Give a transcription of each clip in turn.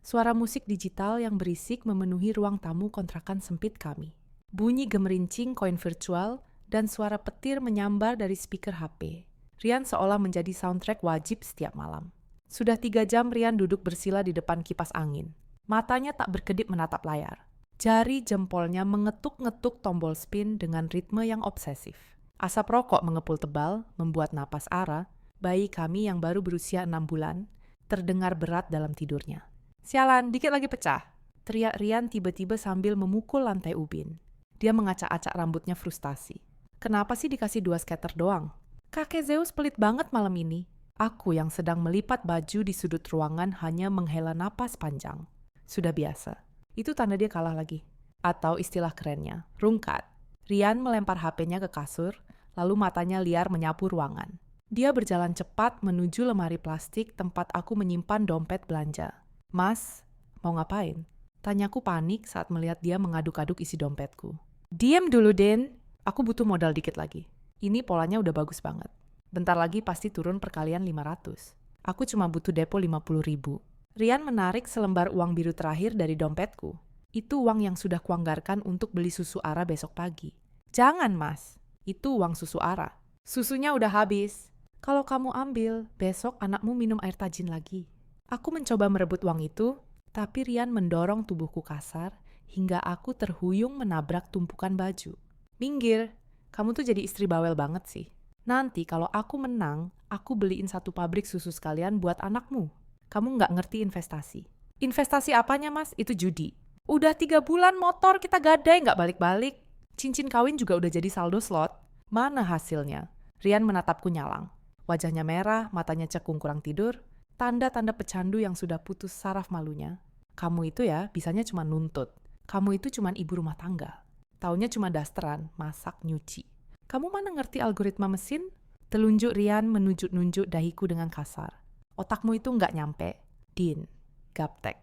Suara musik digital yang berisik memenuhi ruang tamu kontrakan sempit kami. Bunyi gemerincing koin virtual dan suara petir menyambar dari speaker HP. Rian seolah menjadi soundtrack wajib setiap malam. Sudah 3 jam Rian duduk bersila di depan kipas angin. Matanya tak berkedip menatap layar. Jari jempolnya mengetuk-ngetuk tombol spin dengan ritme yang obsesif. Asap rokok mengepul tebal, membuat napas Ara, bayi kami yang baru berusia 6 bulan, terdengar berat dalam tidurnya. "Sialan, dikit lagi pecah!" teriak Rian tiba-tiba sambil memukul lantai ubin. Dia mengacak-acak rambutnya frustasi. "Kenapa sih dikasih 2 skater doang? Kakek Zeus pelit banget malam ini." Aku yang sedang melipat baju di sudut ruangan hanya menghela napas panjang. Sudah biasa. Itu tanda dia kalah lagi. Atau istilah kerennya, rungkat. Rian melempar HP-nya ke kasur, lalu matanya liar menyapu ruangan. Dia berjalan cepat menuju lemari plastik tempat aku menyimpan dompet belanja. "Mas, mau ngapain?" Tanyaku panik saat melihat dia mengaduk-aduk isi dompetku. "Diam dulu, Den. Aku butuh modal dikit lagi. Ini polanya udah bagus banget. Bentar lagi pasti turun perkalian 500. Aku cuma butuh depo 50.000. Rian menarik selembar uang biru terakhir dari dompetku. Itu uang yang sudah kuanggarkan untuk beli susu Ara besok pagi. "Jangan, Mas. Itu uang susu Ara. Susunya udah habis. Kalau kamu ambil, besok anakmu minum air tajin lagi." Aku mencoba merebut uang itu, tapi Rian mendorong tubuhku kasar hingga aku terhuyung menabrak tumpukan baju. "Minggir, kamu tuh jadi istri bawel banget sih. Nanti kalau aku menang, aku beliin 1 pabrik susu sekalian buat anakmu. Kamu nggak ngerti investasi." "Investasi apanya, Mas? Itu judi." "Udah 3 bulan motor kita gadai nggak balik-balik. Cincin kawin juga udah jadi saldo slot. Mana hasilnya?" Rian menatapku nyalang. Wajahnya merah, matanya cekung kurang tidur, tanda-tanda pecandu yang sudah putus saraf malunya. "Kamu itu ya bisanya cuma nuntut. Kamu itu cuma ibu rumah tangga. Taunya cuma dasteran, masak, nyuci. Kamu mana ngerti algoritma mesin?" Telunjuk Rian menunjuk-nunjuk dahiku dengan kasar. "Otakmu itu nggak nyampe. Din, gaptek.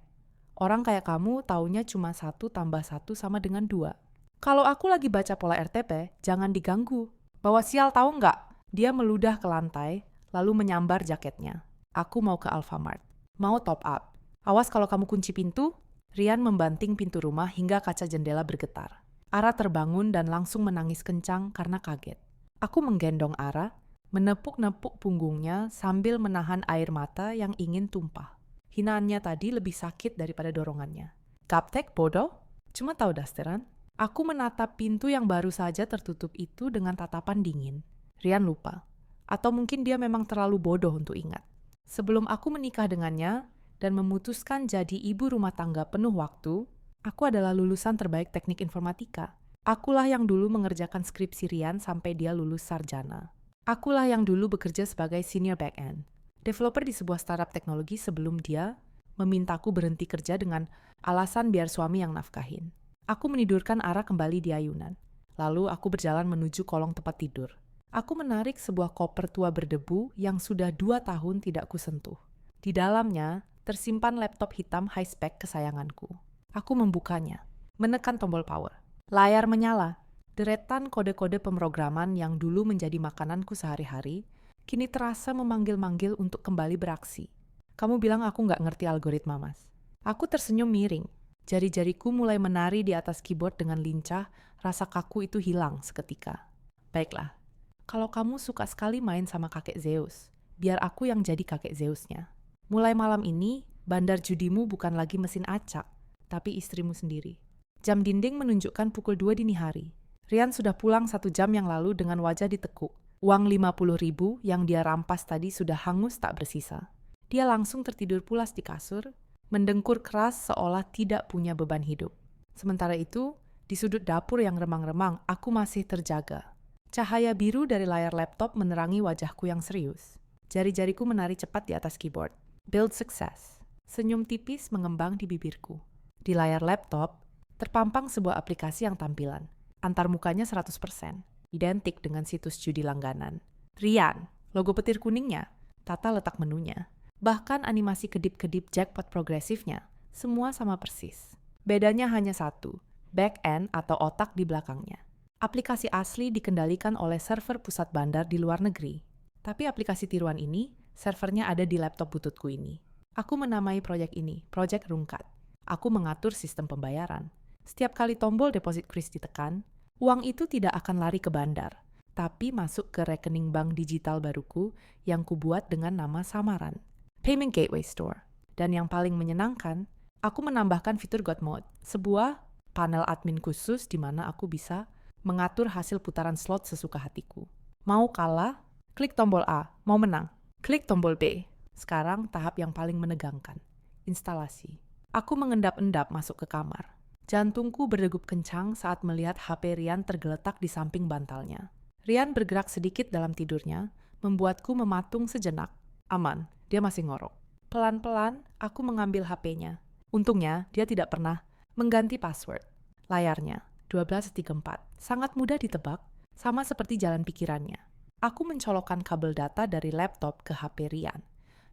Orang kayak kamu taunya cuma 1 tambah 1 sama dengan 2. Kalau aku lagi baca pola RTP, jangan diganggu. Bawa sial tahu nggak?" Dia meludah ke lantai, lalu menyambar jaketnya. "Aku mau ke Alfamart. Mau top up. Awas kalau kamu kunci pintu." Rian membanting pintu rumah hingga kaca jendela bergetar. Ara terbangun dan langsung menangis kencang karena kaget. Aku menggendong Ara, menepuk-nepuk punggungnya sambil menahan air mata yang ingin tumpah. Hinaannya tadi lebih sakit daripada dorongannya. "Gaptek, bodoh? Cuma tahu dasteran." Aku menatap pintu yang baru saja tertutup itu dengan tatapan dingin. Rian lupa. Atau mungkin dia memang terlalu bodoh untuk ingat. Sebelum aku menikah dengannya dan memutuskan jadi ibu rumah tangga penuh waktu, aku adalah lulusan terbaik teknik informatika. Akulah yang dulu mengerjakan skripsi Rian sampai dia lulus sarjana. Akulah yang dulu bekerja sebagai senior back-end developer di sebuah startup teknologi sebelum dia memintaku berhenti kerja dengan alasan biar suami yang nafkahin. Aku menidurkan Ara kembali di ayunan. Lalu aku berjalan menuju kolong tempat tidur. Aku menarik sebuah koper tua berdebu yang sudah 2 tahun tidak kusentuh. Di dalamnya tersimpan laptop hitam high-spec kesayanganku. Aku membukanya, menekan tombol power. Layar menyala. Deretan kode-kode pemrograman yang dulu menjadi makananku sehari-hari, kini terasa memanggil-manggil untuk kembali beraksi. "Kamu bilang aku nggak ngerti algoritma, Mas." Aku tersenyum miring. Jari-jariku mulai menari di atas keyboard dengan lincah, rasa kaku itu hilang seketika. "Baiklah, kalau kamu suka sekali main sama kakek Zeus, biar aku yang jadi kakek Zeusnya. Mulai malam ini, bandar judimu bukan lagi mesin acak, tapi istrimu sendiri." Jam dinding menunjukkan pukul 2 dini hari. Rian sudah pulang 1 jam yang lalu dengan wajah ditekuk. Uang 50.000 yang dia rampas tadi sudah hangus tak bersisa. Dia langsung tertidur pulas di kasur, mendengkur keras seolah tidak punya beban hidup. Sementara itu, di sudut dapur yang remang-remang, aku masih terjaga. Cahaya biru dari layar laptop menerangi wajahku yang serius. Jari-jariku menari cepat di atas keyboard. Build success. Senyum tipis mengembang di bibirku. Di layar laptop, terpampang sebuah aplikasi yang tampilan. Antar mukanya 100%. Identik dengan situs judi langganan. Rian, logo petir kuningnya, tata letak menunya. Bahkan animasi kedip-kedip jackpot progresifnya, semua sama persis. Bedanya hanya satu, back-end atau otak di belakangnya. Aplikasi asli dikendalikan oleh server pusat bandar di luar negeri. Tapi aplikasi tiruan ini, servernya ada di laptop bututku ini. Aku menamai proyek ini, Proyek Rungkat. Aku mengatur sistem pembayaran. Setiap kali tombol deposit kris ditekan, uang itu tidak akan lari ke bandar, tapi masuk ke rekening bank digital baruku yang kubuat dengan nama samaran, Payment Gateway Store. Dan yang paling menyenangkan, aku menambahkan fitur God Mode, sebuah panel admin khusus di mana aku bisa mengatur hasil putaran slot sesuka hatiku. Mau kalah? Klik tombol A. Mau menang? Klik tombol B. Sekarang tahap yang paling menegangkan, instalasi. Aku mengendap-endap masuk ke kamar. Jantungku berdegup kencang saat melihat HP Rian tergeletak di samping bantalnya. Rian bergerak sedikit dalam tidurnya, membuatku mematung sejenak. Aman, dia masih ngorok. Pelan-pelan, aku mengambil HP-nya. Untungnya, dia tidak pernah mengganti password. Layarnya, 1234. Sangat mudah ditebak, sama seperti jalan pikirannya. Aku mencolokkan kabel data dari laptop ke HP Rian.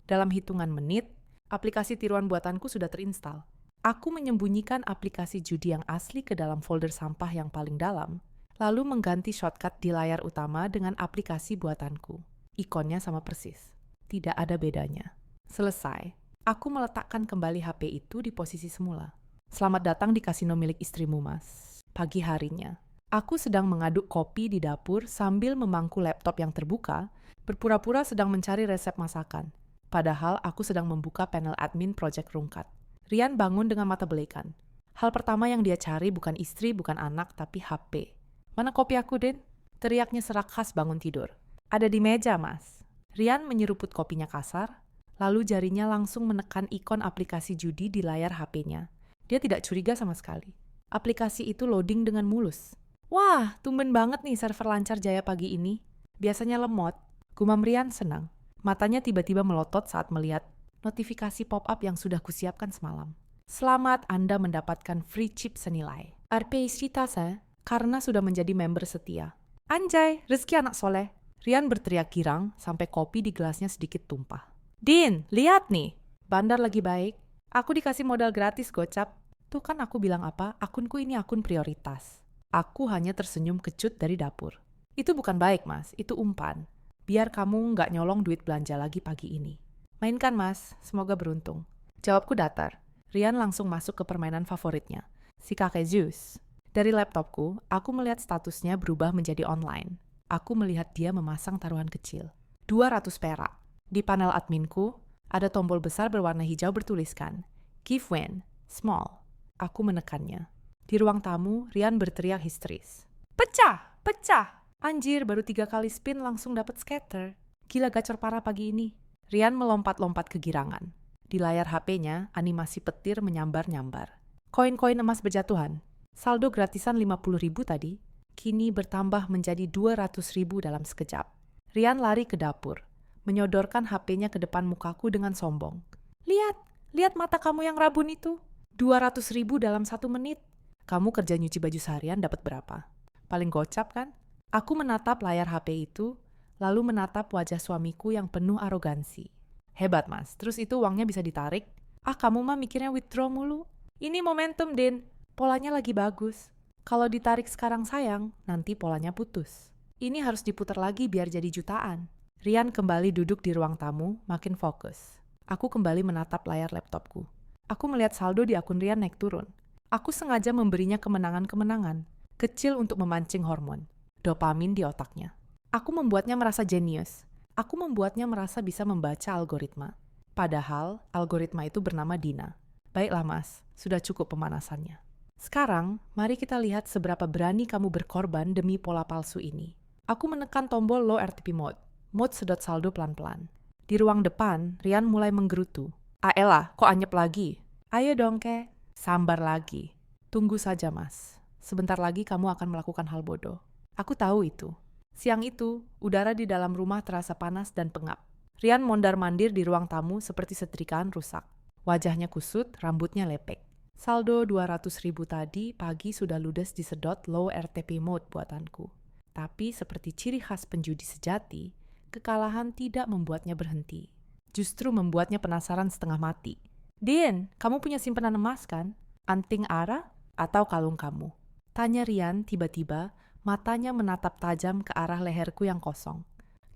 Dalam hitungan menit, aplikasi tiruan buatanku sudah terinstal. Aku menyembunyikan aplikasi judi yang asli ke dalam folder sampah yang paling dalam, lalu mengganti shortcut di layar utama dengan aplikasi buatanku. Ikonnya sama persis. Tidak ada bedanya. Selesai. Aku meletakkan kembali HP itu di posisi semula. Selamat datang di kasino milik istrimu, Mas. Pagi harinya. Aku sedang mengaduk kopi di dapur sambil memangku laptop yang terbuka, berpura-pura sedang mencari resep masakan. Padahal aku sedang membuka panel admin Proyek Rungkat. Rian bangun dengan mata belekan. Hal pertama yang dia cari bukan istri, bukan anak, tapi HP. Mana kopi aku, Den? Teriaknya serak khas bangun tidur. Ada di meja, Mas. Rian menyeruput kopinya kasar, lalu jarinya langsung menekan ikon aplikasi judi di layar HP-nya. Dia tidak curiga sama sekali. Aplikasi itu loading dengan mulus. Wah, tumben banget nih server lancar Jaya pagi ini. Biasanya lemot. Gumam Rian senang. Matanya tiba-tiba melotot saat melihat notifikasi pop-up yang sudah kusiapkan semalam. Selamat Anda mendapatkan free chip senilai Rp1.000 karena sudah menjadi member setia. Anjay, rezeki anak soleh. Rian berteriak girang sampai kopi di gelasnya sedikit tumpah. Din, lihat nih. Bandar lagi baik. Aku dikasih modal gratis gocap. Tuh kan aku bilang apa, akunku ini akun prioritas. Aku hanya tersenyum kecut dari dapur. Itu bukan baik, Mas. Itu umpan. Biar kamu nggak nyolong duit belanja lagi pagi ini. Mainkan, Mas. Semoga beruntung. Jawabku datar. Rian langsung masuk ke permainan favoritnya, si kakek Zeus. Dari laptopku, aku melihat statusnya berubah menjadi online. Aku melihat dia memasang taruhan kecil. 200 perak. Di panel adminku, ada tombol besar berwarna hijau bertuliskan, Give Win, Small. Aku menekannya. Di ruang tamu, Rian berteriak histeris. Pecah! Pecah! Anjir, baru 3 kali spin langsung dapat scatter. Gila gacor parah pagi ini. Rian melompat-lompat kegirangan. Di layar HP-nya, animasi petir menyambar-nyambar. Koin-koin emas berjatuhan. Saldo gratisan 50.000 tadi, kini bertambah menjadi 200.000 dalam sekejap. Rian lari ke dapur, menyodorkan HP-nya ke depan mukaku dengan sombong. Lihat mata kamu yang rabun itu. 200.000 dalam 1 menit. Kamu kerja nyuci baju seharian dapat berapa? Paling gocap kan? Aku menatap layar HP itu, lalu menatap wajah suamiku yang penuh arogansi. Hebat, Mas. Terus itu uangnya bisa ditarik? Ah, kamu mah mikirnya withdraw mulu. Ini momentum, Din. Polanya lagi bagus. Kalau ditarik sekarang sayang, nanti polanya putus. Ini harus diputar lagi biar jadi jutaan. Rian kembali duduk di ruang tamu, makin fokus. Aku kembali menatap layar laptopku. Aku melihat saldo di akun Rian naik turun. Aku sengaja memberinya kemenangan-kemenangan, kecil untuk memancing hormon, dopamin di otaknya. Aku membuatnya merasa jenius. Aku membuatnya merasa bisa membaca algoritma. Padahal, algoritma itu bernama Dina. Baiklah, Mas, sudah cukup pemanasannya. Sekarang, mari kita lihat seberapa berani kamu berkorban demi pola palsu ini. Aku menekan tombol low RTP mode. Mode sedot saldo pelan-pelan. Di ruang depan, Rian mulai menggerutu. Aelah, kok anyep lagi? Ayo dong, Ke. Sambar lagi. Tunggu saja, Mas. Sebentar lagi kamu akan melakukan hal bodoh. Aku tahu itu. Siang itu, udara di dalam rumah terasa panas dan pengap. Rian mondar-mandir di ruang tamu seperti setrikaan rusak. Wajahnya kusut, rambutnya lepek. Saldo 200.000 tadi pagi sudah ludes disedot low RTP mode buatanku. Tapi seperti ciri khas penjudi sejati, kekalahan tidak membuatnya berhenti. Justru membuatnya penasaran setengah mati. Din, kamu punya simpanan emas kan? Anting Ara atau kalung kamu? Tanya Rian tiba-tiba, matanya menatap tajam ke arah leherku yang kosong.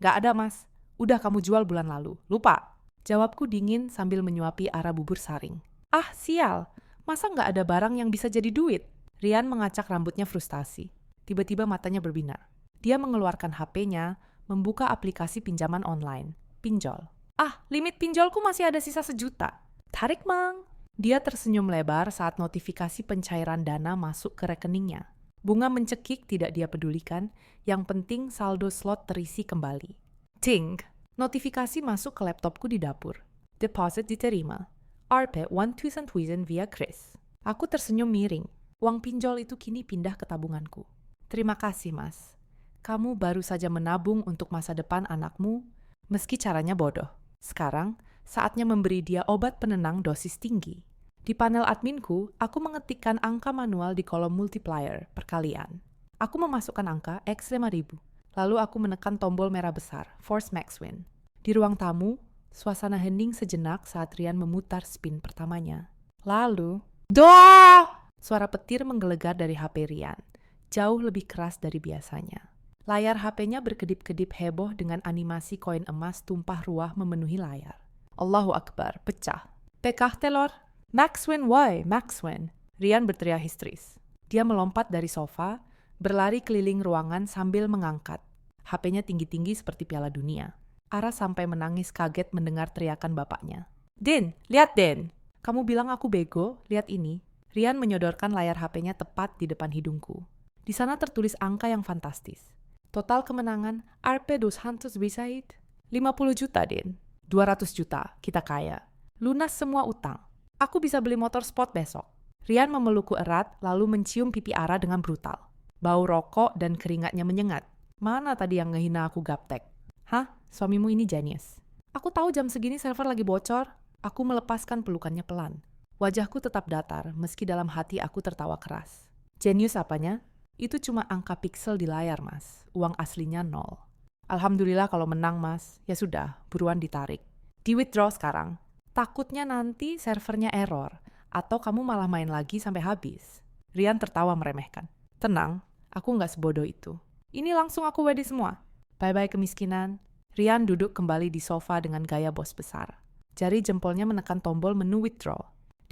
Gak ada, Mas. Udah kamu jual bulan lalu. Lupa. Jawabku dingin sambil menyuapi arah bubur saring. Ah, sial. Masa nggak ada barang yang bisa jadi duit? Rian mengacak rambutnya frustasi. Tiba-tiba matanya berbinar. Dia mengeluarkan HP-nya, membuka aplikasi pinjaman online. Pinjol. Ah, limit pinjolku masih ada sisa 1 juta. Tarik, Mang. Dia tersenyum lebar saat notifikasi pencairan dana masuk ke rekeningnya. Bunga mencekik tidak dia pedulikan, yang penting saldo slot terisi kembali. Ting! Notifikasi masuk ke laptopku di dapur. Deposit diterima. Rp 1,000 via Chris. Aku tersenyum miring. Uang pinjol itu kini pindah ke tabunganku. Terima kasih, Mas. Kamu baru saja menabung untuk masa depan anakmu, meski caranya bodoh. Sekarang, saatnya memberi dia obat penenang dosis tinggi. Di panel adminku, aku mengetikkan angka manual di kolom multiplier, perkalian. Aku memasukkan angka X 5.000. Lalu aku menekan tombol merah besar, Force Max Win. Di ruang tamu, suasana hening sejenak saat Rian memutar spin pertamanya. Lalu, doa! Suara petir menggelegar dari HP Rian, jauh lebih keras dari biasanya. Layar HP-nya berkedip-kedip heboh dengan animasi koin emas tumpah ruah memenuhi layar. Allahu Akbar, pecah. Pekah telor, Maxwin why, Maxwin. Rian berteriak histeris. Dia melompat dari sofa, berlari keliling ruangan sambil mengangkat. HP-nya tinggi-tinggi seperti Piala Dunia. Ara sampai menangis kaget mendengar teriakan bapaknya. Din, lihat Den. Kamu bilang aku bego, lihat ini. Rian menyodorkan layar HP-nya tepat di depan hidungku. Di sana tertulis angka yang fantastis. Total kemenangan, Rp 200 bisaid. 50 juta, Den. 200 juta, kita kaya. Lunas semua utang. Aku bisa beli motor sport besok. Rian memelukku erat, lalu mencium pipi Ara dengan brutal. Bau rokok dan keringatnya menyengat. Mana tadi yang ngehina aku gaptek? Hah? Suamimu ini jenius. Aku tahu jam segini server lagi bocor. Aku melepaskan pelukannya pelan. Wajahku tetap datar, meski dalam hati aku tertawa keras. Jenius apanya? Itu cuma angka piksel di layar, Mas. Uang aslinya 0. Alhamdulillah kalau menang, Mas. Ya sudah, buruan ditarik. Di-withdraw sekarang. Takutnya nanti servernya error. Atau kamu malah main lagi sampai habis. Rian tertawa meremehkan. Tenang, aku nggak sebodoh itu. Ini langsung aku wedi semua. Bye-bye kemiskinan. Rian duduk kembali di sofa dengan gaya bos besar. Jari jempolnya menekan tombol menu withdraw.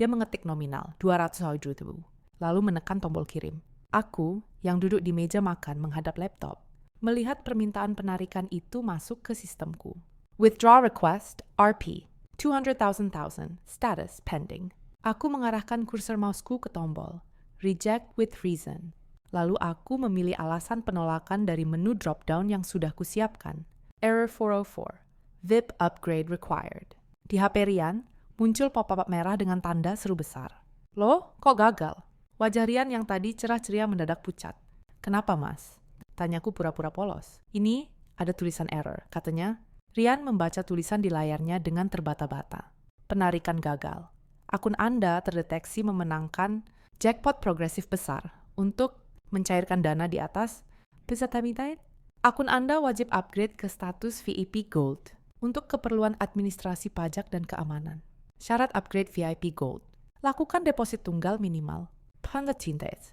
Dia mengetik nominal, 200 ribu. Lalu menekan tombol kirim. Aku, yang duduk di meja makan menghadap laptop, melihat permintaan penarikan itu masuk ke sistemku. Withdraw request, RP, 200,000, status pending. Aku mengarahkan kursor mouseku ke tombol, reject with reason. Lalu aku memilih alasan penolakan dari menu drop-down yang sudah kusiapkan. Error 404, VIP upgrade required. Di HP Rian, muncul pop-up merah dengan tanda seru besar. Loh, kok gagal? Wajah Rian yang tadi cerah ceria mendadak pucat. Kenapa, Mas? Tanyaku pura-pura polos. Ini ada tulisan error, katanya. Rian membaca tulisan di layarnya dengan terbata-bata. Penarikan gagal. Akun Anda terdeteksi memenangkan jackpot progresif besar. Untuk mencairkan dana di atas, bisa tamitite? Akun Anda wajib upgrade ke status VIP Gold untuk keperluan administrasi pajak dan keamanan. Syarat upgrade VIP Gold. Lakukan deposit tunggal minimal.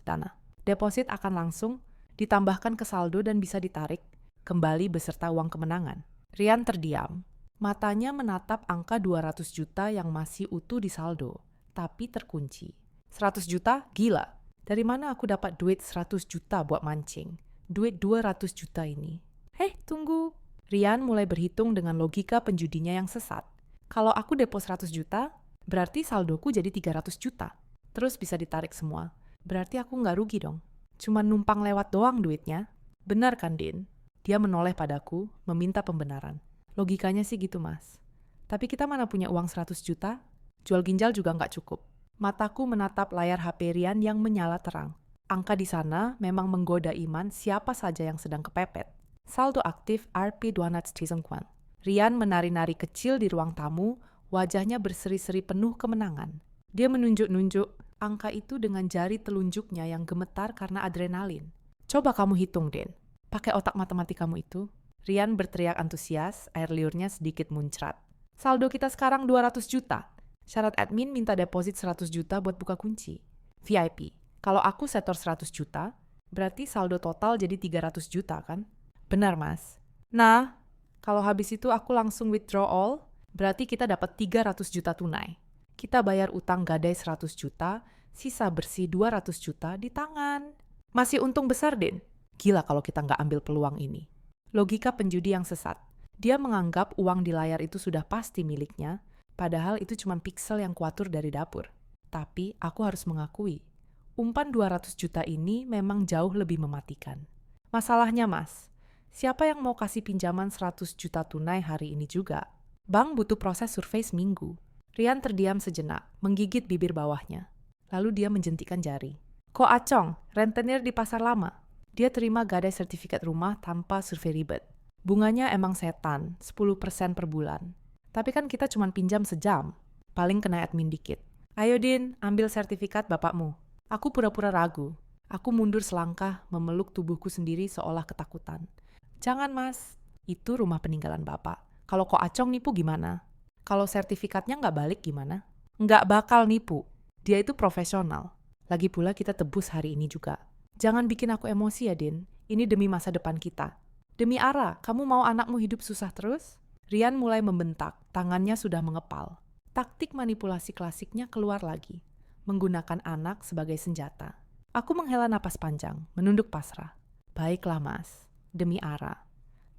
Dana. Deposit akan langsung ditambahkan ke saldo dan bisa ditarik kembali beserta uang kemenangan. Rian terdiam. Matanya menatap angka 200 juta yang masih utuh di saldo, tapi terkunci. 100 juta? Gila. Dari mana aku dapat duit 100 juta buat mancing? Duit 200 juta ini. Hei, tunggu. Rian mulai berhitung dengan logika penjudinya yang sesat. Kalau aku depo 100 juta, berarti saldoku jadi 300 juta. Terus bisa ditarik semua. Berarti aku nggak rugi dong. Cuma numpang lewat doang duitnya. Benar kan, Din? Dia menoleh padaku, meminta pembenaran. Logikanya sih gitu, Mas. Tapi kita mana punya uang 100 juta? Jual ginjal juga nggak cukup. Mataku menatap layar HP Rian yang menyala terang. Angka di sana memang menggoda iman siapa saja yang sedang kepepet. Saldo aktif Rp 200,000. Rian menari-nari kecil di ruang tamu, wajahnya berseri-seri penuh kemenangan. Dia menunjuk-nunjuk angka itu dengan jari telunjuknya yang gemetar karena adrenalin. Coba kamu hitung, Den. Pakai otak matematikamu itu. Rian berteriak antusias, air liurnya sedikit muncrat. Saldo kita sekarang 200 juta. Syarat admin minta deposit 100 juta buat buka kunci. VIP. Kalau aku setor 100 juta, berarti saldo total jadi 300 juta kan? Benar, Mas. Nah, kalau habis itu aku langsung withdraw all, Berarti kita dapat 300 juta tunai. Kita bayar utang gadai 100 juta, sisa bersih 200 juta di tangan. Masih untung besar, Din. Gila kalau kita nggak ambil peluang ini. Logika penjudi yang sesat. Dia menganggap uang di layar itu sudah pasti miliknya, padahal itu cuma piksel yang kuatur dari dapur. Tapi aku harus mengakui, umpan 200 juta ini memang jauh lebih mematikan. Masalahnya, Mas, siapa yang mau kasih pinjaman 100 juta tunai hari ini juga? Bank butuh proses survei seminggu. Rian terdiam sejenak, menggigit bibir bawahnya. Lalu dia menjentikkan jari. Ko Acong, rentenir di pasar lama. Dia terima gadai sertifikat rumah tanpa survei ribet. Bunganya emang setan, 10% per bulan. Tapi kan kita cuma pinjam sejam. Paling kena admin dikit. Ayo Din, ambil sertifikat bapakmu. Aku pura-pura ragu. Aku mundur selangkah, memeluk tubuhku sendiri seolah ketakutan. Jangan Mas, itu rumah peninggalan bapak. Kalau Ko Acong nipu gimana? Kalau sertifikatnya nggak balik gimana? Nggak bakal nipu. Dia itu profesional. Lagi pula kita tebus hari ini juga. Jangan bikin aku emosi ya, Din. Ini demi masa depan kita. Demi Ara, kamu mau anakmu hidup susah terus? Rian mulai membentak, tangannya sudah mengepal. Taktik manipulasi klasiknya keluar lagi. Menggunakan anak sebagai senjata. Aku menghela napas panjang, menunduk pasrah. Baiklah Mas, demi Ara.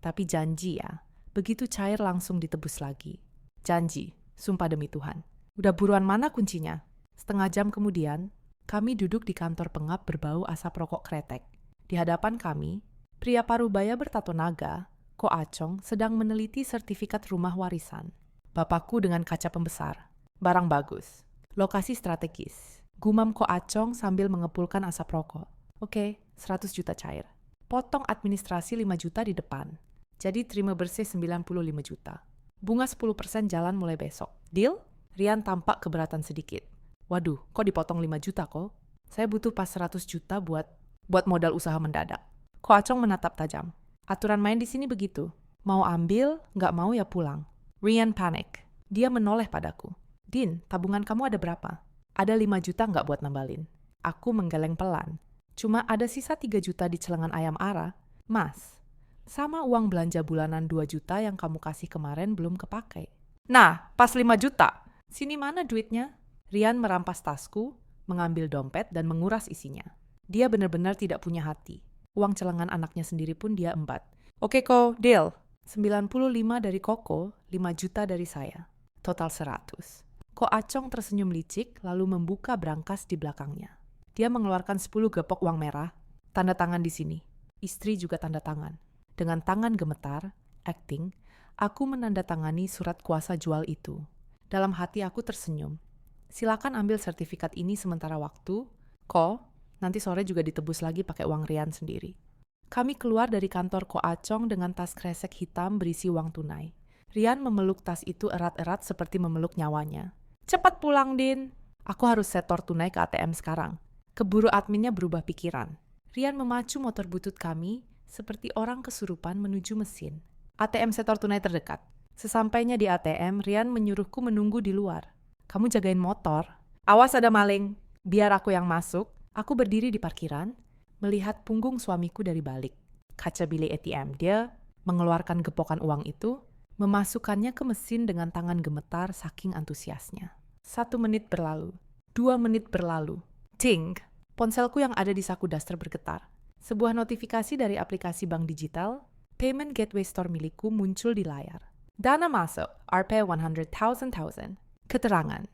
Tapi janji ya, begitu cair langsung ditebus lagi. Janji, sumpah demi Tuhan. Udah buruan mana kuncinya? Setengah jam kemudian, kami duduk di kantor pengap berbau asap rokok kretek. Di hadapan kami, pria parubaya bertato naga, Ko Acong, sedang meneliti sertifikat rumah warisan. Bapakku dengan kaca pembesar. Barang bagus. Lokasi strategis. Gumam Ko Acong sambil mengepulkan asap rokok. Oke, 100 juta cair. Potong administrasi 5 juta di depan. Jadi terima bersih 95 juta. Bunga 10% jalan mulai besok. Deal? Rian tampak keberatan sedikit. Waduh, kok dipotong 5 juta kok? Saya butuh pas 100 juta buat modal usaha mendadak. Ko Acong menatap tajam. Aturan main di sini begitu. Mau ambil, nggak mau ya pulang. Rian panik. Dia menoleh padaku. Din, tabungan kamu ada berapa? Ada 5 juta nggak buat nambalin? Aku menggeleng pelan. Cuma ada sisa 3 juta di celengan ayam Ara. Mas, sama uang belanja bulanan 2 juta yang kamu kasih kemarin belum kepakai. Nah, pas 5 juta. Sini mana duitnya? Rian merampas tasku, mengambil dompet dan menguras isinya. Dia benar-benar tidak punya hati. Uang celengan anaknya sendiri pun dia embat. Oke Ko, deal. 95 dari Koko, 5 juta dari saya. Total 100. Ko Acong tersenyum licik lalu membuka brankas di belakangnya. Dia mengeluarkan 10 gepok uang merah. Tanda tangan di sini. Istri juga tanda tangan. Dengan tangan gemetar, acting, aku menandatangani surat kuasa jual itu. Dalam hati aku tersenyum. Silakan ambil sertifikat ini sementara waktu. Ko, nanti sore juga ditebus lagi pakai uang Rian sendiri. Kami keluar dari kantor Ko Acong dengan tas kresek hitam berisi uang tunai. Rian memeluk tas itu erat-erat seperti memeluk nyawanya. Cepat pulang, Din. Aku harus setor tunai ke ATM sekarang. Keburu adminnya berubah pikiran. Rian memacu motor butut kami seperti orang kesurupan menuju mesin. ATM setor tunai terdekat. Sesampainya di ATM, Rian menyuruhku menunggu di luar. Kamu jagain motor. Awas ada maling. Biar aku yang masuk. Aku berdiri di parkiran, melihat punggung suamiku dari balik. Kaca bilik ATM, dia mengeluarkan gepokan uang itu, memasukkannya ke mesin dengan tangan gemetar saking antusiasnya. 1 menit berlalu. 2 menit berlalu. Ting! Ponselku yang ada di saku daster bergetar. Sebuah notifikasi dari aplikasi bank digital, Payment Gateway Store milikku muncul di layar. Dana masuk, Rp 100,000. Keterangan.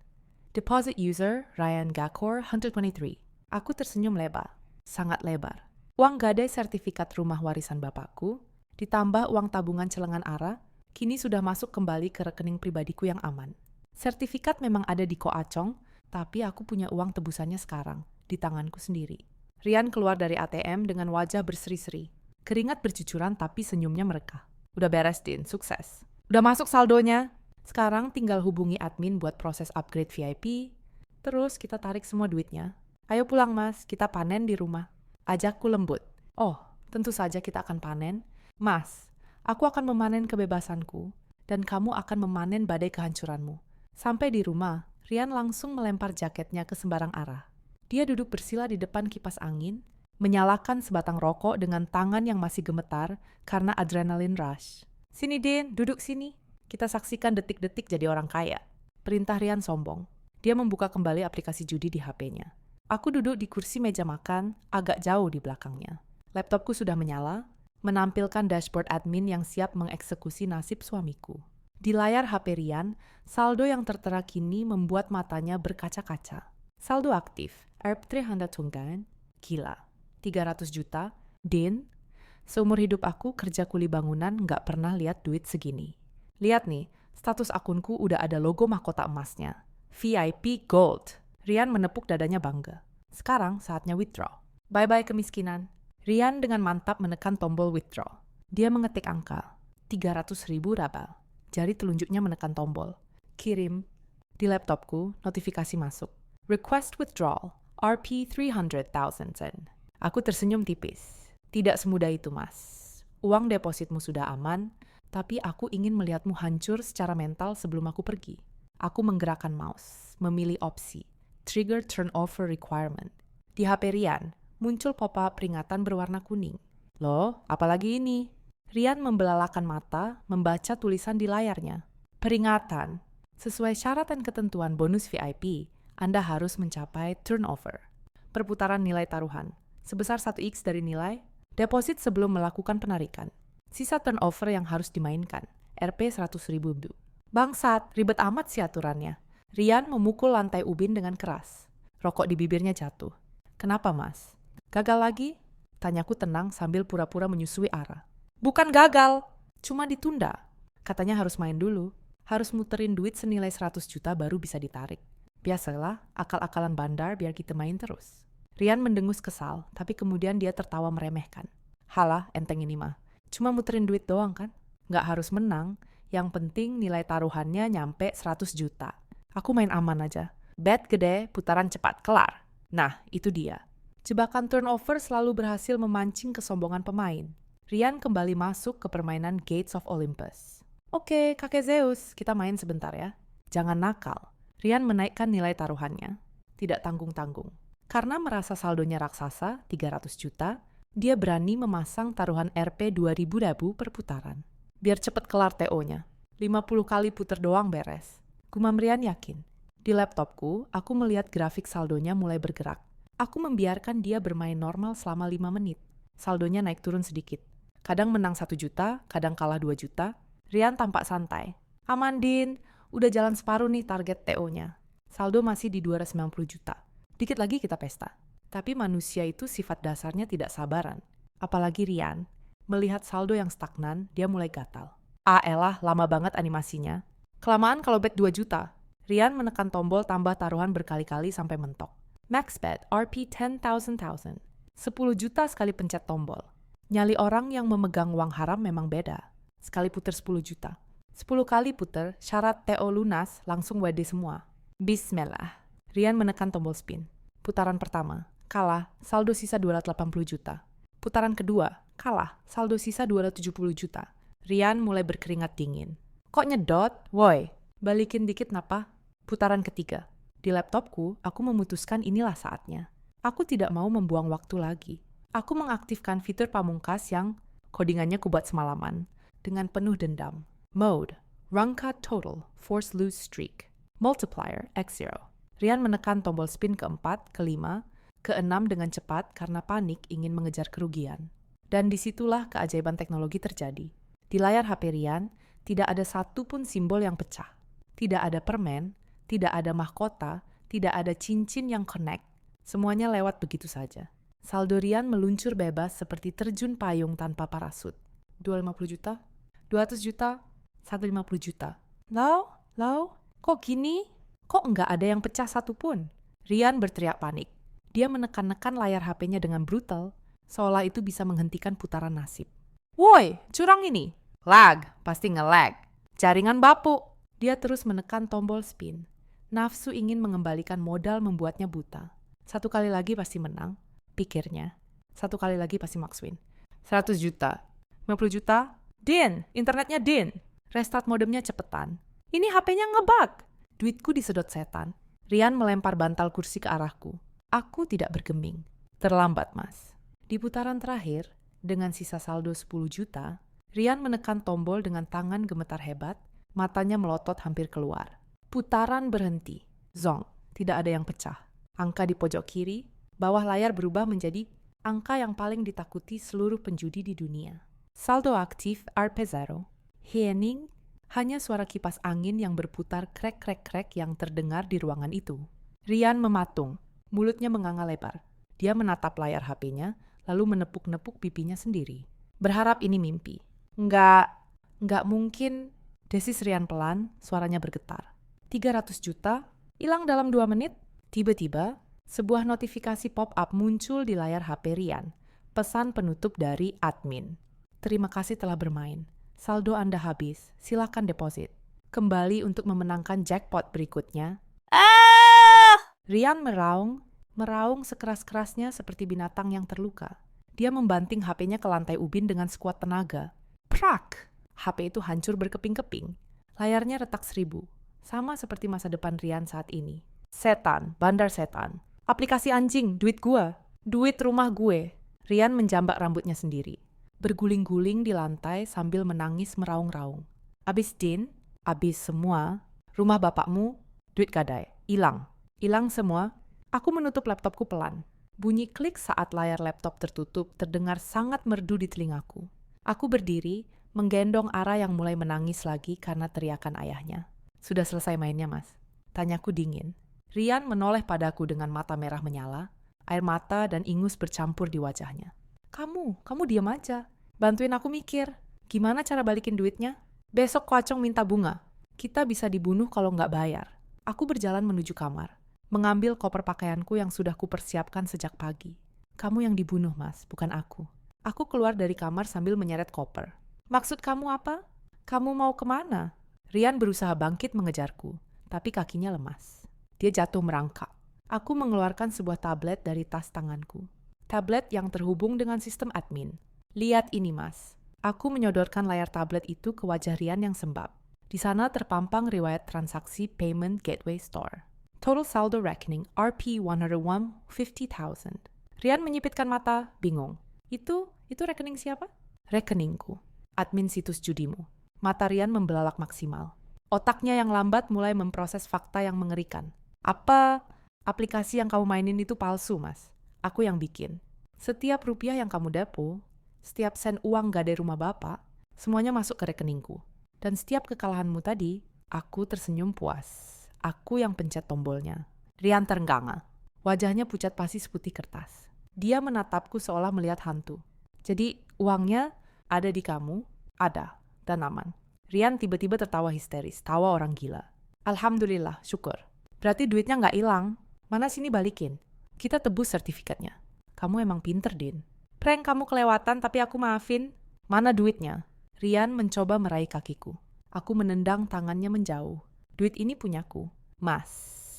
Deposit user Ryan Gakor 123. Aku tersenyum lebar. Sangat lebar. Uang gadai sertifikat rumah warisan bapakku, ditambah uang tabungan celengan Ara, kini sudah masuk kembali ke rekening pribadiku yang aman. Sertifikat memang ada di Ko Acong, tapi aku punya uang tebusannya sekarang, di tanganku sendiri. Rian keluar dari ATM dengan wajah berseri-seri. Keringat bercucuran tapi senyumnya merekah. Udah beres, Din. Sukses. Udah masuk saldonya. Sekarang tinggal hubungi admin buat proses upgrade VIP. Terus kita tarik semua duitnya. Ayo pulang Mas, kita panen di rumah. Ajakku lembut. Oh, tentu saja kita akan panen. Mas, aku akan memanen kebebasanku, dan kamu akan memanen badai kehancuranmu. Sampai di rumah, Rian langsung melempar jaketnya ke sembarang arah. Dia duduk bersila di depan kipas angin, menyalakan sebatang rokok dengan tangan yang masih gemetar karena adrenalin rush. Sini Din, duduk sini. Kita saksikan detik-detik jadi orang kaya. Perintah Rian sombong. Dia membuka kembali aplikasi judi di HP-nya. Aku duduk di kursi meja makan, agak jauh di belakangnya. Laptopku sudah menyala, menampilkan dashboard admin yang siap mengeksekusi nasib suamiku. Di layar HP Rian, saldo yang tertera kini membuat matanya berkaca-kaca. Saldo aktif, Rp300 gila. 300 juta, Din. Seumur hidup aku kerja kuli bangunan nggak pernah lihat duit segini. Lihat nih, status akunku udah ada logo mahkota emasnya. VIP Gold. Rian menepuk dadanya bangga. Sekarang saatnya withdraw. Bye-bye kemiskinan. Rian dengan mantap menekan tombol withdraw. Dia mengetik angka. 300.000 rabal. Jari telunjuknya menekan tombol. Kirim. Di laptopku, notifikasi masuk. Request withdrawal. Rp 300,000. Aku tersenyum tipis. Tidak semudah itu, Mas. Uang depositmu sudah aman, tapi aku ingin melihatmu hancur secara mental sebelum aku pergi. Aku menggerakkan mouse, memilih opsi, trigger turnover requirement. Di HP Rian, muncul pop-up peringatan berwarna kuning. Loh, apalagi ini? Rian membelalakan mata, membaca tulisan di layarnya. Peringatan, sesuai syarat dan ketentuan bonus VIP, Anda harus mencapai turnover. Perputaran nilai taruhan, sebesar 1x dari nilai, deposit sebelum melakukan penarikan. Sisa turnover yang harus dimainkan, Rp 100.000. Bangsat, ribet amat sih aturannya. Rian memukul lantai ubin dengan keras. Rokok di bibirnya jatuh. Kenapa, Mas? Gagal lagi? Tanyaku tenang sambil pura-pura menyusui Ara. Bukan gagal, cuma ditunda. Katanya harus main dulu. Harus muterin duit senilai 100 juta baru bisa ditarik. Biasalah, akal-akalan bandar biar kita main terus. Rian mendengus kesal, tapi kemudian dia tertawa meremehkan. Halah, enteng ini mah. Cuma muterin duit doang kan? Nggak harus menang, yang penting nilai taruhannya nyampe 100 juta. Aku main aman aja. Bet gede, putaran cepat, kelar. Nah, itu dia. Jebakan turnover selalu berhasil memancing kesombongan pemain. Rian kembali masuk ke permainan Gates of Olympus. Oke, kakek Zeus, kita main sebentar ya. Jangan nakal. Rian menaikkan nilai taruhannya. Tidak tanggung-tanggung. Karena merasa saldonya raksasa, 300 juta, dia berani memasang taruhan Rp 2.000 per putaran. Biar cepet kelar TO-nya. 50 kali puter doang beres. Gumam Rian yakin. Di laptopku, aku melihat grafik saldonya mulai bergerak. Aku membiarkan dia bermain normal selama 5 menit. Saldonya naik turun sedikit. Kadang menang 1 juta, kadang kalah 2 juta. Rian tampak santai. Aman, Din. Udah jalan separuh nih target TO-nya. Saldo masih di 290 juta. Dikit lagi kita pesta. Tapi manusia itu sifat dasarnya tidak sabaran. Apalagi Rian. Melihat saldo yang stagnan, dia mulai gatal. Elah, lama banget animasinya. Kelamaan kalau bet 2 juta. Rian menekan tombol tambah taruhan berkali-kali sampai mentok. Max bet Rp 10,000. 10 juta sekali pencet tombol. Nyali orang yang memegang uang haram memang beda. Sekali puter 10 juta. 10 kali puter, syarat TO lunas, langsung WD semua. Bismillah. Rian menekan tombol spin. Putaran pertama, kalah, saldo sisa 280 juta. Putaran kedua, kalah, saldo sisa 270 juta. Rian mulai berkeringat dingin. Kok nyedot? Woi, balikin dikit napa? Putaran ketiga. Di laptopku, aku memutuskan inilah saatnya. Aku tidak mau membuang waktu lagi. Aku mengaktifkan fitur pamungkas yang codingannya kubuat semalaman. Dengan penuh dendam. Mode, Rangka Total, Force Lose Streak. Multiplier, X0. Rian menekan tombol spin keempat, kelima, keenam dengan cepat karena panik ingin mengejar kerugian. Dan disitulah keajaiban teknologi terjadi. Di layar HP Rian, tidak ada satu pun simbol yang pecah. Tidak ada permen, tidak ada mahkota, tidak ada cincin yang connect. Semuanya lewat begitu saja. Saldo Rian meluncur bebas seperti terjun payung tanpa parasut. 250 juta? 200 juta? 150 juta. Lau, kok gini? Kok nggak ada yang pecah satupun? Rian berteriak panik. Dia menekan-nekan layar HP-nya dengan brutal, seolah itu bisa menghentikan putaran nasib. Woi, curang ini. Lag, pasti nge-lag. Jaringan bapuk. Dia terus menekan tombol spin. Nafsu ingin mengembalikan modal membuatnya buta. 1 kali lagi pasti menang, pikirnya. 1 kali lagi pasti max win. 100 juta. 50 juta? Din, internetnya Din. Restart modemnya cepetan. Ini HP-nya ngebug. Duitku disedot setan. Rian melempar bantal kursi ke arahku. Aku tidak bergeming. Terlambat, Mas. Di putaran terakhir, dengan sisa saldo 10 juta, Rian menekan tombol dengan tangan gemetar hebat, Matanya melotot hampir keluar. Putaran berhenti. Zong, tidak ada yang pecah. Angka di pojok kiri, bawah layar berubah menjadi angka yang paling ditakuti seluruh penjudi di dunia. Saldo aktif Rp0. Hening, hanya suara kipas angin yang berputar krek-krek-krek yang terdengar di ruangan itu. Rian mematung, mulutnya menganga lebar. Dia menatap layar HP-nya, lalu menepuk-nepuk pipinya sendiri. Berharap ini mimpi. Nggak mungkin. Desis Rian pelan, suaranya bergetar. 300 juta, hilang dalam 2 menit. Tiba-tiba, sebuah notifikasi pop-up muncul di layar HP Rian. Pesan penutup dari admin. Terima kasih telah bermain. Saldo Anda habis, silakan deposit. Kembali untuk memenangkan jackpot berikutnya. Rian meraung sekeras-kerasnya seperti binatang yang terluka. Dia membanting HP-nya ke lantai ubin dengan sekuat tenaga. Prak! HP itu hancur berkeping-keping. Layarnya retak 1000. Sama seperti masa depan Rian saat ini. Setan, bandar setan. Aplikasi anjing, duit gua. Duit rumah gue. Rian menjambak rambutnya sendiri. Berguling-guling di lantai sambil menangis meraung-raung. Abis Din, abis semua, rumah bapakmu, duit gadai. Hilang. Hilang semua. Aku menutup laptopku pelan. Bunyi klik saat layar laptop tertutup terdengar sangat merdu di telingaku. Aku berdiri, menggendong Ara yang mulai menangis lagi karena teriakan ayahnya. Sudah selesai mainnya, Mas? Tanyaku dingin. Rian menoleh padaku dengan mata merah menyala, air mata dan ingus bercampur di wajahnya. Kamu diam aja. Bantuin aku mikir. Gimana cara balikin duitnya? Besok Koacong minta bunga. Kita bisa dibunuh kalau nggak bayar. Aku berjalan menuju kamar, mengambil koper pakaianku yang sudah kupersiapkan sejak pagi. Kamu yang dibunuh, Mas, bukan aku. Aku keluar dari kamar sambil menyeret koper. Maksud kamu apa? Kamu mau kemana? Rian berusaha bangkit mengejarku, tapi kakinya lemas. Dia jatuh merangkak. Aku mengeluarkan sebuah tablet dari tas tanganku. Tablet yang terhubung dengan sistem admin. Lihat ini, Mas. Aku menyodorkan layar tablet itu ke wajah Rian yang sembab. Di sana terpampang riwayat transaksi Payment Gateway Store. Total saldo reckoning Rp101,50,000. Rian menyipitkan mata, bingung. Itu rekening siapa? Rekeningku. Admin situs judimu. Mata Rian membelalak maksimal. Otaknya yang lambat mulai memproses fakta yang mengerikan. Apa aplikasi yang kamu mainin itu palsu, Mas? Aku yang bikin. Setiap rupiah yang kamu depo, setiap sen uang gadai rumah bapak, semuanya masuk ke rekeningku. Dan setiap kekalahanmu tadi, aku tersenyum puas. Aku yang pencet tombolnya. Rian terengganga. Wajahnya pucat pasi seputih kertas. Dia menatapku seolah melihat hantu. Jadi uangnya ada di kamu, ada, dan aman. Rian tiba-tiba tertawa histeris, tawa orang gila. Alhamdulillah, syukur. Berarti duitnya nggak hilang. Mana sini balikin. Kita tebus sertifikatnya. Kamu emang pinter, Din. Prank kamu kelewatan tapi aku maafin. Mana duitnya? Rian mencoba meraih kakiku. Aku menendang tangannya menjauh. Duit ini punyaku. Mas,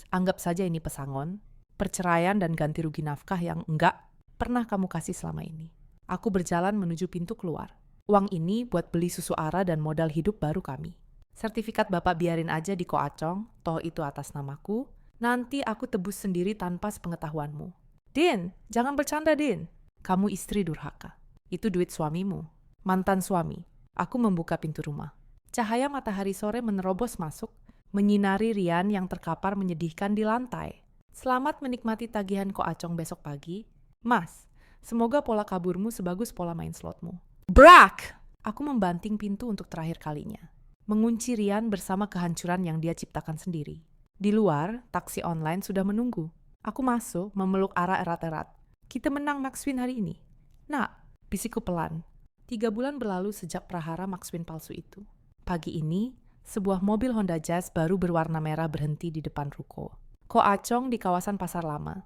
anggap saja ini pesangon, perceraian dan ganti rugi nafkah yang enggak pernah kamu kasih selama ini. Aku berjalan menuju pintu keluar. Uang ini buat beli susu Ara dan modal hidup baru kami. Sertifikat Bapak biarin aja di Koacong, toh itu atas namaku. Nanti aku tebus sendiri tanpa sepengetahuanmu. Din, jangan bercanda, Din. Kamu istri durhaka. Itu duit suamimu. Mantan suami. Aku membuka pintu rumah. Cahaya matahari sore menerobos masuk, menyinari Rian yang terkapar menyedihkan di lantai. Selamat menikmati tagihan Koacong besok pagi. Mas, semoga pola kaburmu sebagus pola main slotmu. Brak! Aku membanting pintu untuk terakhir kalinya. Mengunci Rian bersama kehancuran yang dia ciptakan sendiri. Di luar, taksi online sudah menunggu. Aku masuk, memeluk Ara erat-erat. Kita menang Max Win hari ini. Nak, bisikku pelan. 3 bulan berlalu sejak prahara Max Win palsu itu. Pagi ini, sebuah mobil Honda Jazz baru berwarna merah berhenti di depan ruko. Koacong di kawasan Pasar Lama.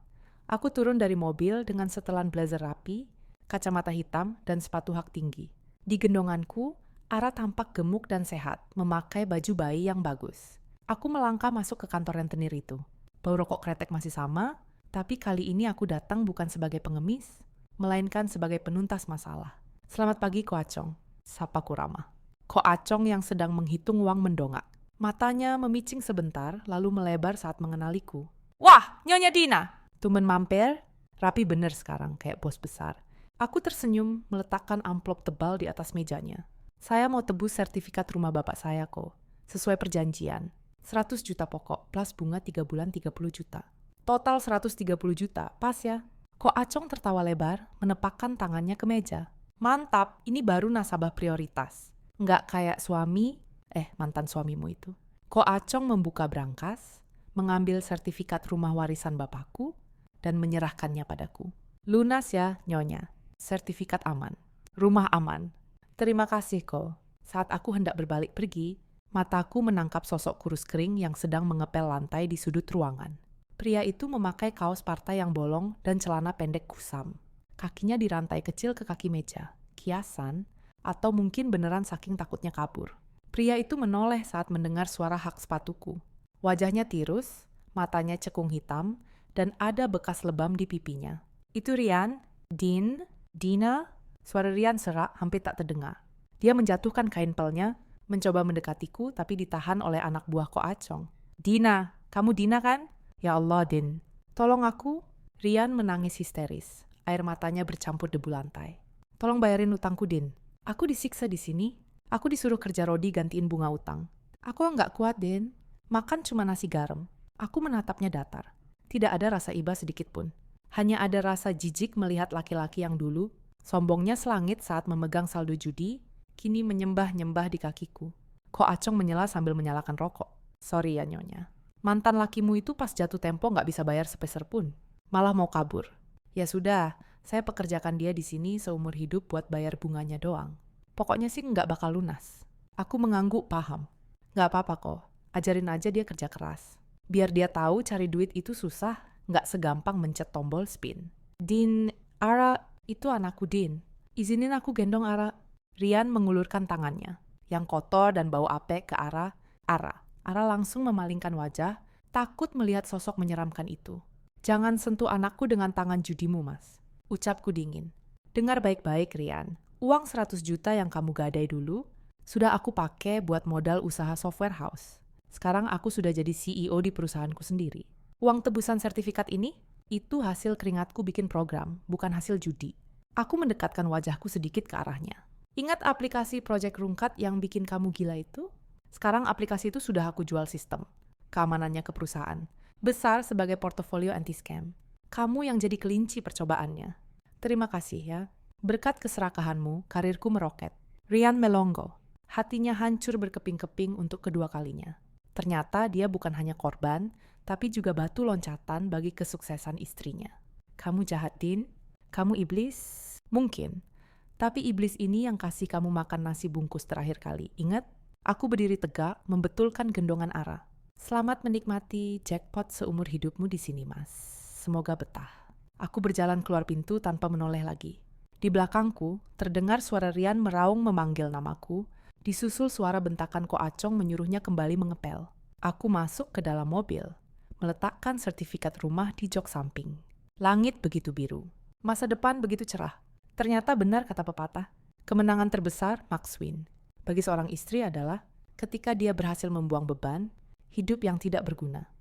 Aku turun dari mobil dengan setelan blazer rapi, kacamata hitam, dan sepatu hak tinggi. Di gendonganku, Ara tampak gemuk dan sehat, memakai baju bayi yang bagus. Aku melangkah masuk ke kantor rentenir itu. Bau rokok kretek masih sama, tapi kali ini aku datang bukan sebagai pengemis, melainkan sebagai penuntas masalah. Selamat pagi, Koacong. Sapaku ramah. Koacong yang sedang menghitung uang mendongak. Matanya memicing sebentar, lalu melebar saat mengenaliku. Wah, Nyonya Dina! Tumben mampir, rapi bener sekarang, kayak bos besar. Aku tersenyum meletakkan amplop tebal di atas mejanya. Saya mau tebus sertifikat rumah bapak saya kok. Sesuai perjanjian. 100 juta pokok plus bunga 3 bulan 30 juta. Total 130 juta, pas ya? Ko Acong tertawa lebar, menepakkan tangannya ke meja. Mantap, ini baru nasabah prioritas. Nggak kayak mantan suamimu itu. Ko Acong membuka brankas, mengambil sertifikat rumah warisan bapakku, dan menyerahkannya padaku. Lunas ya, Nyonya. Sertifikat aman. Rumah aman. Terima kasih, Ko. Saat aku hendak berbalik pergi, mataku menangkap sosok kurus kering yang sedang mengepel lantai di sudut ruangan. Pria itu memakai kaos partai yang bolong dan celana pendek kusam. Kakinya dirantai kecil ke kaki meja, kiasan, atau mungkin beneran saking takutnya kabur. Pria itu menoleh saat mendengar suara hak sepatuku. Wajahnya tirus, matanya cekung hitam, dan ada bekas lebam di pipinya. Itu Rian? Dina? Suara Rian serak, hampir tak terdengar. Dia menjatuhkan kain pelnya, mencoba mendekatiku, tapi ditahan oleh anak buah Ko Acong. Dina, kamu Dina kan? Ya Allah, Din. Tolong aku. Rian menangis histeris. Air matanya bercampur debu lantai. Tolong bayarin utangku, Din. Aku disiksa di sini. Aku disuruh kerja rodi gantiin bunga utang. Aku nggak kuat, Din. Makan cuma nasi garam. Aku menatapnya datar. Tidak ada rasa iba sedikit pun. Hanya ada rasa jijik melihat laki-laki yang dulu, sombongnya selangit saat memegang saldo judi, kini menyembah-nyembah di kakiku. Ko Acong menyela sambil menyalakan rokok. Sorry ya, Nyonya. Mantan lakimu itu pas jatuh tempo nggak bisa bayar sepeser pun. Malah mau kabur. Ya sudah, saya pekerjakan dia di sini seumur hidup buat bayar bunganya doang. Pokoknya sih nggak bakal lunas. Aku mengangguk paham. Nggak apa-apa kok, ajarin aja dia kerja keras. Biar dia tahu cari duit itu susah, nggak segampang mencet tombol spin. Din, Ara, itu anakku Din. Izinin aku gendong Ara. Rian mengulurkan tangannya, yang kotor dan bau apek ke arah Ara. Ara langsung memalingkan wajah, takut melihat sosok menyeramkan itu. Jangan sentuh anakku dengan tangan judimu, Mas. Ucapku dingin. Dengar baik-baik, Rian. Uang 100 juta yang kamu gadai dulu, sudah aku pakai buat modal usaha software house. Sekarang aku sudah jadi CEO di perusahaanku sendiri. Uang tebusan sertifikat ini, itu hasil keringatku bikin program, bukan hasil judi. Aku mendekatkan wajahku sedikit ke arahnya. Ingat aplikasi Project Rungkat yang bikin kamu gila itu? Sekarang aplikasi itu sudah aku jual sistem. Keamanannya ke perusahaan. Besar sebagai portofolio anti-scam. Kamu yang jadi kelinci percobaannya. Terima kasih ya. Berkat keserakahanmu, karirku meroket. Rian melongo. Hatinya hancur berkeping-keping untuk kedua kalinya. Ternyata dia bukan hanya korban, tapi juga batu loncatan bagi kesuksesan istrinya. Kamu jahat, Din. Kamu iblis. Mungkin. Tapi iblis ini yang kasih kamu makan nasi bungkus terakhir kali. Ingat? Aku berdiri tegak, membetulkan gendongan Ara. Selamat menikmati jackpot seumur hidupmu di sini, Mas. Semoga betah. Aku berjalan keluar pintu tanpa menoleh lagi. Di belakangku, terdengar suara Rian meraung memanggil namaku, disusul suara bentakan Ko Acong menyuruhnya kembali mengepel. Aku masuk ke dalam mobil, meletakkan sertifikat rumah di jok samping. Langit begitu biru. Masa depan begitu cerah. Ternyata benar kata pepatah, kemenangan terbesar must win. Bagi seorang istri adalah ketika dia berhasil membuang beban, hidup yang tidak berguna.